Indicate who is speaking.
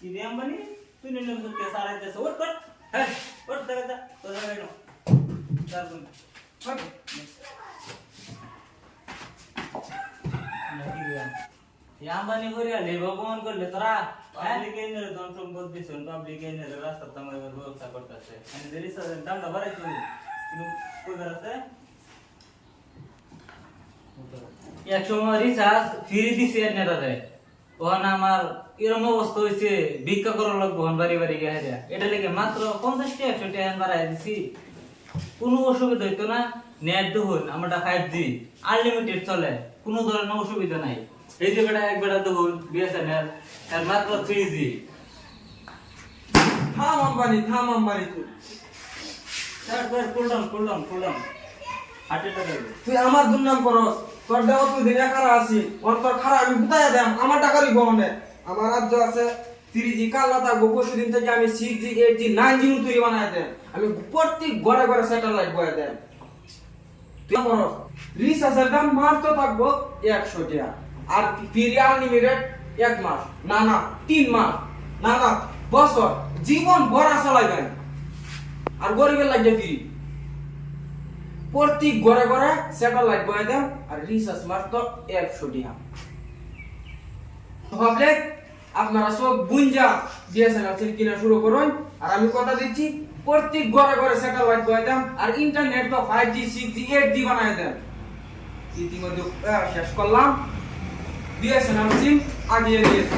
Speaker 1: ఇది అమ్మని तुने लोग के सारे जैसे और कर है और जगह तो जगह नो चल तुम ओके नहीं दिया यहाँ बनी हो रही है लेबर कौन कर ले तरा पब्लिक है ना दोन तुम बहुत भी सुन पब्लिक है ना रास्ता तमारे बार बहुत सपोर्ट करते हैं एंड देरी से दाम डबल है तू कोई रास्ता है एक शोमारी सास फिर दिसे ने रे ওখানে আমার এরকম অবস্থা হয়েছে ভিক্ষা করার লোক বহন বাড়ি বাড়ি গিয়ে এটা লেগে মাত্র 50 টাকা 100 টাকা বাড়াই দিছি কোনো অসুবিধা হইতো না নেট দেখুন আমারটা 5G আনলিমিটেড চলে কোনো ধরনের অসুবিধা নাই এই যে বেটা এক বেটা দেখুন বিএসএনএল এর মাত্র 3G
Speaker 2: থাম আম্বানি তুই
Speaker 1: sir cool down heart attack
Speaker 2: তুই আমার দুর্নাম করস তোর দেও তুই দিনে খারা আছি ওর তোর খারা আমি বুঝাইয়া দেম আমার টাকারই গহনে আমার রাজ্য আছে 3G কাল না থাকবো পরশুদিন থেকে আমি 6G 8G 9G তুই বানাই দেম আমি প্রত্যেক ঘরে ঘরে স্যাটেলাইট বয়ে দেম তুই করস রিচার্জের দাম মাত্র থাকবো 100 টাকা আর ফ্রি আনলিমিটেড 1 মাস না 3 মাস না বছর জীবন ভরা চালাইবেন আর গরিবের লাগে ফ্রি প্রত্যেক ঘরে ঘরে স্যাটেলাইট বয়ে দেন আর রিচার্জ মাত্র 100 টাকা ভাবলে আপনারা সব গুঞ্জা বিএসএনএল সিম কিনা শুরু করুন আর আমি কথা দিচ্ছি প্রত্যেক ঘরে ঘরে স্যাটেলাইট বয়ে দেন আর ইন্টারনেট তো 5G 6G 8G বানায় দেন ইতিমধ্যে শেষ করলাম বিএসএনএল সিম আগিয়ে দিয়েছে